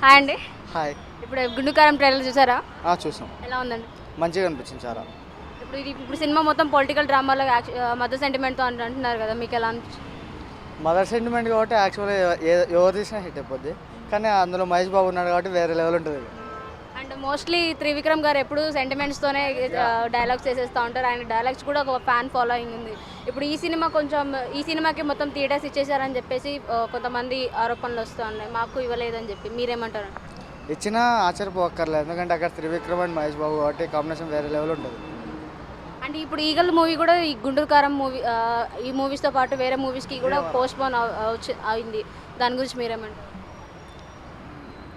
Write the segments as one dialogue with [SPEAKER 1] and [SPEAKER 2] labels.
[SPEAKER 1] Hi అండి.
[SPEAKER 2] Hi.
[SPEAKER 1] ఇప్పుడు గుండుకారం trailer చూసారా?
[SPEAKER 2] చూసాం.
[SPEAKER 1] ఎలా ఉందండి?
[SPEAKER 2] మంచిగా అనిపించింది చాలా.
[SPEAKER 1] ఇప్పుడు సినిమా మొత్తం పొలిటికల్ డ్రామాలో మదర్ సెంటిమెంట్తో అంటున్నారు కదా, మీకు ఎలా అనిపించింది?
[SPEAKER 2] మదర్ సెంటిమెంట్ కాబట్టి యాక్చువల్గా ఎవరు తీసినా హిట్ అయిపోద్ది. కానీ అందులో మహేష్ బాబు ఉన్నాడు కాబట్టి వేరే లెవెల్ ఉంటుంది.
[SPEAKER 1] అండ్ మోస్ట్లీ త్రివిక్రమ్ గారు ఎప్పుడు సెంటిమెంట్స్తోనే డైలాగ్స్ వేసేస్తూ ఉంటారు. ఆయన డైలాగ్స్ కూడా ఒక ఫ్యాన్ ఫాలోయింగ్ ఉంది. ఇప్పుడు ఈ సినిమాకి మొత్తం థియేటర్స్ ఇచ్చేసారని చెప్పేసి కొంతమంది ఆరోపణలు వస్తూ ఉన్నాయి, మాకు ఇవ్వలేదని చెప్పి. మీరేమంటారు?
[SPEAKER 2] ఇచ్చినా ఆశ్చర్యపోక్కర్లేదు, ఎందుకంటే అక్కడ త్రివిక్రమ్ అండ్ మహేష్ బాబు కాబట్టి కాంబినేషన్ వేరే లెవెల్ ఉంటుంది.
[SPEAKER 1] అంటే ఇప్పుడు ఈగల్ మూవీ కూడా ఈ గుంటూరు కారం మూవీ ఈ మూవీస్తో పాటు వేరే మూవీస్కి కూడా పోస్ట్పోన్ అయింది. దాని గురించి మీరేమంటారు?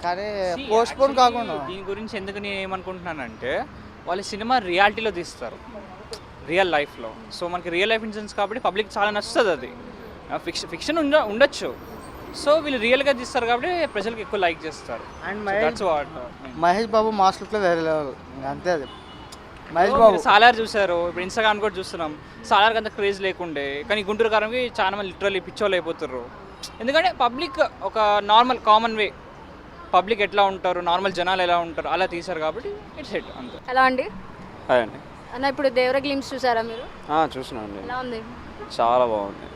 [SPEAKER 2] కానీ పోస్ట్పోన్ కాకుండా
[SPEAKER 3] దీని గురించి ఎందుకు నేను ఏమనుకుంటున్నానంటే, వాళ్ళు సినిమా రియాలిటీలో తీస్తారు, రియల్ లైఫ్లో. సో మనకి రియల్ లైఫ్ ఇన్సిడెంట్స్ కాబట్టి పబ్లిక్ చాలా నచ్చుతుంది. అది ఫిక్షన్ ఉండొచ్చు. సో వీళ్ళు రియల్గా తీస్తారు కాబట్టి ప్రజలకు ఎక్కువ లైక్ చేస్తారు.
[SPEAKER 2] అండ్
[SPEAKER 3] మహేష్
[SPEAKER 2] బాబు మాస్ లుక్లో వేరే లెవెల్, అంతే. అది మహేష్ బాబు
[SPEAKER 3] సాలార్ చూసారు, ఇప్పుడు ఇన్స్టాగ్రామ్ కూడా చూస్తున్నాం. సాలార్కి అంత క్రేజ్ లేకుండే, కానీ గుంటూరు కారంకి చాలా మంది లిటరల్లీ పిచ్చోళ్ళు అయిపోతారు. ఎందుకంటే పబ్లిక్ ఒక నార్మల్ కామన్ వే, పబ్లిక్ ఎట్లా ఉంటారు, నార్మల్ జనాలు ఎలా ఉంటారు అలా తీశారు కాబట్టి ఇట్స్ హిట్ అంతే.
[SPEAKER 1] ఎలా అండి?
[SPEAKER 4] హాయ్ అండి.
[SPEAKER 1] అన్న, ఇప్పుడు దేవర గ్లిమ్స్ చూసారా మీరు?
[SPEAKER 4] చూసినా అండి,
[SPEAKER 1] ఎలా ఉంది?
[SPEAKER 4] చాలా బాగుంది.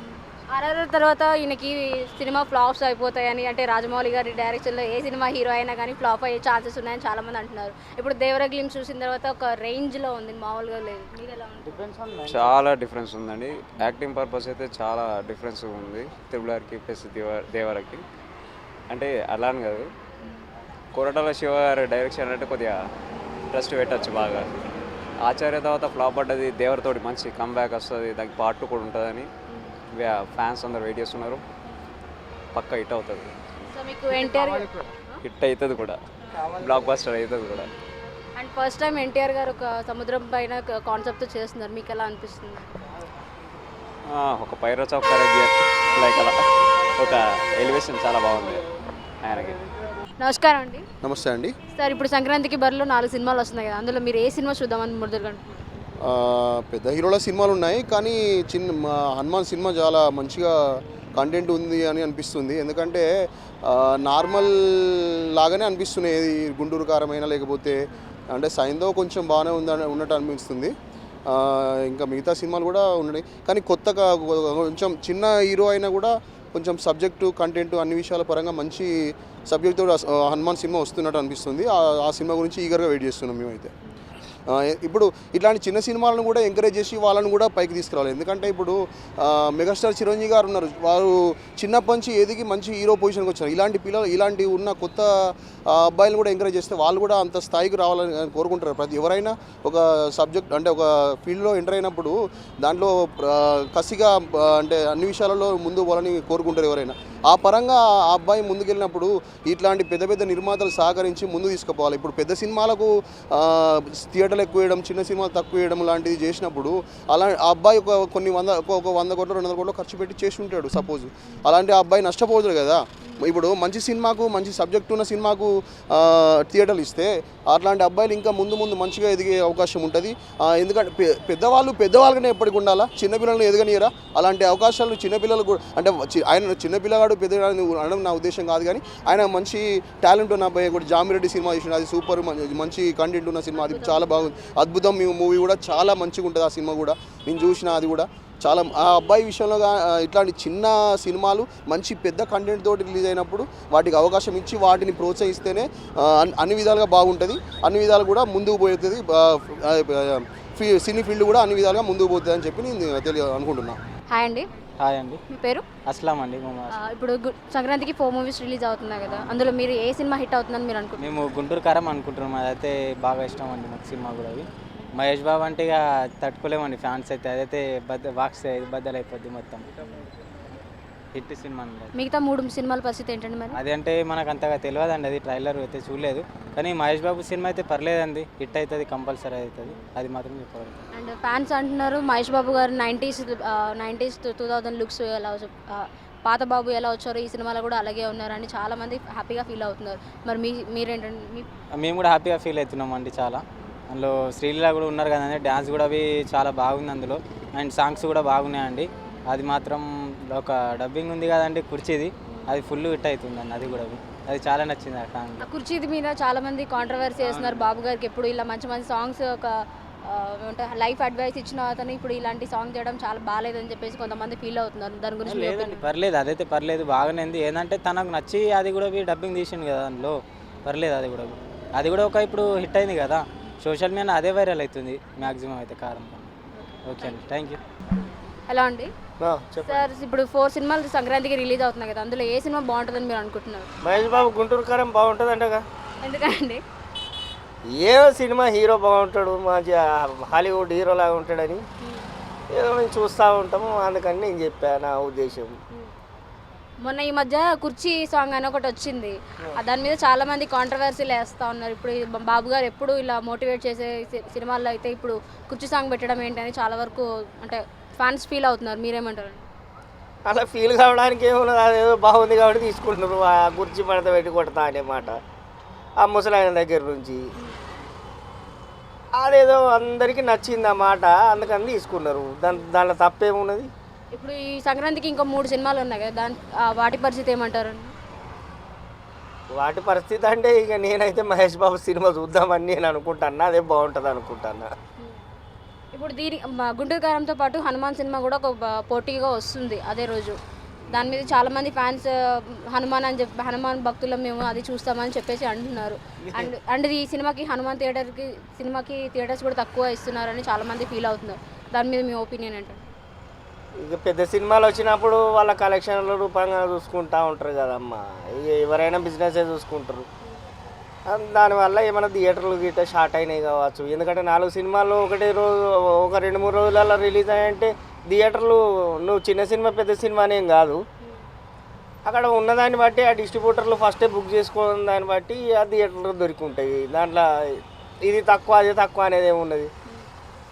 [SPEAKER 1] ఆర్ఆర్ఆర్ తర్వాత ఈయనకి సినిమా ఫ్లాప్స్ అయిపోతాయని, అంటే రాజమౌళి గారి డైరెక్షన్లో ఏ సినిమా హీరో అయినా కానీ ఫ్లాప్ అయ్యే ఛాన్సెస్ ఉన్నాయని చాలామంది అంటున్నారు. ఇప్పుడు దేవర గ్లిమ్స్ చూసిన తర్వాత ఒక రేంజ్లో ఉంది, మామూలుగా లేదు. మీకు ఎలా ఉంది?
[SPEAKER 4] చాలా డిఫరెన్స్ ఉందండి. యాక్టింగ్ పర్పస్ అయితే చాలా డిఫరెన్స్ ఉంది త్రిబుల్ ప్లస్ దేవరకి. అంటే అలా అని కాదు, కొరటాల శివ గారి డైరెక్షన్ అంటే కొద్దిగా ఇంట్రెస్ట్ పెట్టచ్చు బాగా. ఆచార్య తర్వాత ఫ్లాప్ పడ్డది, దేవరతోటి మంచి కమ్బ్యాక్ వస్తుంది, దానికి పార్ట్ 2 కూడా ఉంటుందని ఫ్యాన్స్ అందరు వెయిట్ చేస్తున్నారు. పక్కా హిట్ అవుతుంది.
[SPEAKER 1] సో మీకు ఎన్టీఆర్
[SPEAKER 4] హిట్ అవుతుంది కూడా, బ్లాక్ బస్టర్ అవుతుంది కూడా.
[SPEAKER 1] అండ్ ఫస్ట్ టైం ఎన్టీఆర్ గారు ఒక సముద్రం పైన కాన్సెప్ట్తో చేస్తున్నారు, మీకు ఎలా అనిపిస్తుంది?
[SPEAKER 4] ఒక పైరట్స్ ఆఫ్ కరేబియన్ లైక్ అలా ఒక ఎలివేషన్ చాలా బాగుంది ఆయనకి.
[SPEAKER 1] నమస్కారం అండి.
[SPEAKER 5] నమస్తే అండి.
[SPEAKER 1] సార్, ఇప్పుడు సంక్రాంతికి బరిలో 4 సినిమాలు వస్తున్నాయి కదా, అందులో మీరు ఏ సినిమా చూద్దామని మొదలుగా?
[SPEAKER 5] పెద్ద హీరోల సినిమాలు ఉన్నాయి, కానీ హనుమాన్ సినిమా చాలా మంచిగా కంటెంట్ ఉంది అని అనిపిస్తుంది. ఎందుకంటే నార్మల్ లాగానే అనిపిస్తున్నాయి, ఏది గుంటూరు కారమైనా లేకపోతే అంటే సైందో కొంచెం బాగానే ఉన్నట్టు అనిపిస్తుంది. ఇంకా మిగతా సినిమాలు కూడా ఉన్నాయి, కానీ కొత్తగా కొంచెం చిన్న హీరో అయినా కూడా కొంచెం సబ్జెక్టు కంటెంట్ అన్ని విషయాల పరంగా మంచి సబ్జెక్ట్తో హనుమాన్ సినిమా వస్తున్నట్టు అనిపిస్తుంది. ఆ సినిమా గురించి ఈగర్గా వెయిట్ చేస్తున్నాం మేమైతే. ఇప్పుడు ఇట్లాంటి చిన్న సినిమాలను కూడా ఎంకరేజ్ చేసి వాళ్ళని కూడా పైకి తీసుకురావాలి. ఎందుకంటే ఇప్పుడు మెగాస్టార్ చిరంజీవి గారు ఉన్నారు, వారు చిన్నప్పటి నుంచి ఎదిగి మంచి హీరో పొజిషన్కి వచ్చారు. ఇలాంటి పిల్లలు, ఇలాంటి ఉన్న కొత్త అబ్బాయిలను కూడా ఎంకరేజ్ చేస్తే వాళ్ళు కూడా అంత స్థాయికి రావాలని కోరుకుంటారు. ఎవరైనా ఒక సబ్జెక్ట్ అంటే ఒక ఫీల్డ్లో ఎంటర్ అయినప్పుడు దాంట్లో కసిగా అంటే అన్ని విషయాలలో ముందు పోవాలని కోరుకుంటారు ఎవరైనా. ఆ పరంగా ఆ అబ్బాయి ముందుకెళ్ళినప్పుడు ఇట్లాంటి పెద్ద పెద్ద నిర్మాతలు సహకరించి ముందు తీసుకుపోవాలి. ఇప్పుడు పెద్ద సినిమాలకు థియేటర్లు ఎక్కువ వేయడం, చిన్న సినిమాలు తక్కువ వేయడం లాంటిది చేసినప్పుడు ఆ అబ్బాయి ఒక 100 కోట్లు 200 కోట్లు ఖర్చు పెట్టి చేసి ఉంటాడు సపోజ్. అలాంటి ఆ అబ్బాయి నష్టపోతుంది కదా. ఇప్పుడు మంచి సినిమాకు, మంచి సబ్జెక్ట్ ఉన్న సినిమాకు థియేటర్లు ఇస్తే అట్లాంటి అబ్బాయిలు ఇంకా ముందు మంచిగా ఎదిగే అవకాశం ఉంటుంది. ఎందుకంటే పెద్దవాళ్ళకనే ఎప్పటికి ఉండాలా, చిన్నపిల్లలను ఎదగనియరా. అలాంటి అవకాశాలు చిన్నపిల్లలు కూడా, అంటే ఆయన చిన్నపిల్లగాడు పెద్దగా అనడం నా ఉద్దేశం కాదు, కానీ ఆయన మంచి టాలెంట్ ఉన్న అబ్బాయి కూడా. జామిరెడ్డి సినిమా చూసిన, అది సూపర్ మంచి కంటెంట్ ఉన్న సినిమా, అది చాలా బాగుంది. అద్భుతం మూవీ కూడా చాలా మంచిగా ఉంటుంది. ఆ సినిమా కూడా నేను చూసిన, అది కూడా చాలా. ఆ అబ్బాయి విషయంలో ఇట్లాంటి చిన్న సినిమాలు మంచి పెద్ద కంటెంట్ తోటి రిలీజ్ అయినప్పుడు వాటికి అవకాశం ఇచ్చి వాటిని ప్రోత్సహిస్తేనే అన్ని విధాలుగా బాగుంటుంది, అన్ని విధాలు కూడా ముందుకు పోతుంది. సినీ ఫీల్డ్ కూడా అన్ని విధాలుగా ముందుకు పోతుంది అని చెప్పి నేను అనుకుంటున్నాను.
[SPEAKER 1] హాయ్ అండి.
[SPEAKER 6] హాయ్ అండి.
[SPEAKER 1] మీ పేరు?
[SPEAKER 6] అస్లాం అండి.
[SPEAKER 1] ఇప్పుడు సంక్రాంతికి 4 మూవీస్ రిలీజ్ అవుతున్నాయి కదా, అందులో మీరు ఏ సినిమా హిట్ అవుతుందని మీరు అనుకుంటున్నారు?
[SPEAKER 6] మేము గుంటూరు కారం అనుకుంటున్నాం, అదైతే బాగా ఇష్టం అండి మాకు సినిమా కూడా. అవి మహేష్ బాబు అంటే ఇక తట్టుకోలేమండి ఫ్యాన్స్ అయితే. అదైతే బద్దలైపోద్ది మొత్తం. హిట్ సినిమా అండి.
[SPEAKER 1] మిగతా 3 సినిమాల పరిస్థితి ఏంటండి మరి?
[SPEAKER 6] అది అంటే మనకు అంతగా తెలియదండి, అది ట్రైలర్ అయితే చూడలేదు. కానీ మహేష్ బాబు సినిమా అయితే పర్లేదండి, హిట్ అవుతుంది, కంపల్సరీ అవుతుంది, అది మాత్రం చెప్పగలను.
[SPEAKER 1] అండ్ ఫ్యాన్స్ అంటున్నారు మహేష్ బాబు గారు 90s 2000 లుక్స్ ఎలా పాత బాబు ఎలా వచ్చారో ఈ సినిమాలో కూడా అలాగే ఉన్నారని చాలామంది హ్యాపీగా ఫీల్ అవుతున్నారు. మరి మీరేంటండి?
[SPEAKER 6] మేము కూడా హ్యాపీగా ఫీల్ అవుతున్నాం అండి చాలా. అందులో శ్రీలీల కూడా ఉన్నారు కదండి, డ్యాన్స్ కూడా అవి చాలా బాగుంది అందులో. అండ్ సాంగ్స్ కూడా బాగున్నాయండి. అది మాత్రం ఒక డబ్బింగ్ ఉంది కదండి కుర్చీది, అది ఫుల్ హిట్ అవుతుందండి అది కూడా. అది చాలా నచ్చింది ఆ సాంగ్.
[SPEAKER 1] ఆ కుర్చీది మీద చాలా మంది కాంట్రవర్సీ చేస్తున్నారు బాబు గారికి. ఎప్పుడు ఇలా మంచి మంచి సాంగ్స్ ఒక లైఫ్ అడ్వైస్ ఇచ్చిన అతను ఇప్పుడు ఇలాంటి సాంగ్ చేయడం చాలా బాగాలేదని చెప్పేసి కొంతమంది ఫీల్ అవుతున్నారు. దాని గురించి మీ
[SPEAKER 6] లేదండి
[SPEAKER 1] opinion?
[SPEAKER 6] పర్లేదు, అదైతే పర్లేదు, బాగానే ఉంది. ఏంటంటే తనకు నచ్చి అది కూడా డబ్బింగ్ తీసిండు కదా దానిలో, పర్లేదు. అది కూడా ఒక ఇప్పుడు హిట్ అయింది కదా సోషల్ మీడియా, అదే వైరల్ అవుతుంది మ్యాక్సిమం అయితే కారం. ఓకే అండి, థ్యాంక్ యూ.
[SPEAKER 1] ఎలా అండి సార్, ఇప్పుడు 4 సినిమాలు సంక్రాంతికి రిలీజ్ అవుతున్నాయి కదా, అందులో ఏ సినిమా బాగుంటుందని మీరు అనుకుంటున్నారు?
[SPEAKER 7] మహేష్ బాబు గుంటూరు కారం బాగుంటుంది అంటగా.
[SPEAKER 1] ఎందుకండి?
[SPEAKER 7] ఏ సినిమా హీరో బాగుంటాడు, మంచిగా హాలీవుడ్ హీరో లాగా ఉంటాడని ఏదో మేము చూస్తూ ఉంటాము, అందుకని నేను చెప్పాను నా ఉద్దేశం.
[SPEAKER 1] మొన్న ఈ మధ్య కుర్చీ సాంగ్ అని ఒకటి వచ్చింది, దాని మీద చాలా మంది కాంట్రవర్సీలు వేస్తూ ఉన్నారు. ఇప్పుడు ఈ బాబు గారు ఎప్పుడు ఇలా మోటివేట్ చేసే సినిమాల్లో అయితే ఇప్పుడు కుర్చీ సాంగ్ పెట్టడం ఏంటని చాలా వరకు అంటే ఫ్యాన్స్ ఫీల్ అవుతున్నారు. మీరేమంటారు?
[SPEAKER 7] అలా ఫీల్ కావడానికి ఏమున్నది, అదేదో బాగుంది కాబట్టి తీసుకుంటున్నారు. ఆ కుర్చీ పడత పెట్టి కొడతా అనే మాట ఆ ముసలాయన దగ్గర నుంచి, అదేదో అందరికీ నచ్చింది ఆ మాట, అందుకని తీసుకున్నారు. దాంట్లో తప్పేమున్నది?
[SPEAKER 1] ఇప్పుడు ఈ సంక్రాంతికి ఇంకా 3 సినిమాలు ఉన్నాయి కదా, వాటి పరిస్థితి ఏమంటారు?
[SPEAKER 7] వాటి పరిస్థితి అంటే ఇక నేనైతే మహేష్ బాబు సినిమా చూద్దామని నేను అనుకుంటాను, అదే బాగుంటుంది అనుకుంటాను.
[SPEAKER 1] ఇప్పుడు గుంటూరు కారంతో పాటు హనుమాన్ సినిమా కూడా ఒక పోటీగా వస్తుంది అదే రోజు. దాని మీద చాలా మంది ఫ్యాన్స్ హనుమాన్ భక్తులు మేము అది చూస్తామని చెప్పేసి అంటున్నారు. అండ్ ఈ సినిమాకి థియేటర్స్ కూడా తక్కువ ఇస్తున్నారని చాలా మంది ఫీల్ అవుతున్నారు. దాని మీద మీ ఒపీనియన్ ఏంటంటే?
[SPEAKER 7] ఇక పెద్ద సినిమాలు వచ్చినప్పుడు వాళ్ళ కలెక్షన్ల రూపంగా చూసుకుంటూ ఉంటారు కదమ్మా, ఇక ఎవరైనా బిజినెస్ చూసుకుంటారు. దానివల్ల ఏమైనా థియేటర్లు గిట్ట షార్ట్ అయినాయి కావచ్చు. ఎందుకంటే 4 సినిమాలు ఒకటే రోజు ఒక 2-3 రోజులలో రిలీజ్ అయ్యాయంటే థియేటర్లు నువ్వు చిన్న సినిమా పెద్ద సినిమా అనేం కాదు, అక్కడ ఉన్నదాన్ని బట్టి ఆ డిస్ట్రిబ్యూటర్లు ఫస్టే బుక్ చేసుకోవడం దాన్ని బట్టి ఆ థియేటర్లు దొరికి ఉంటాయి. దాంట్లో ఇది తక్కువ అది తక్కువ అనేది ఏమున్నది.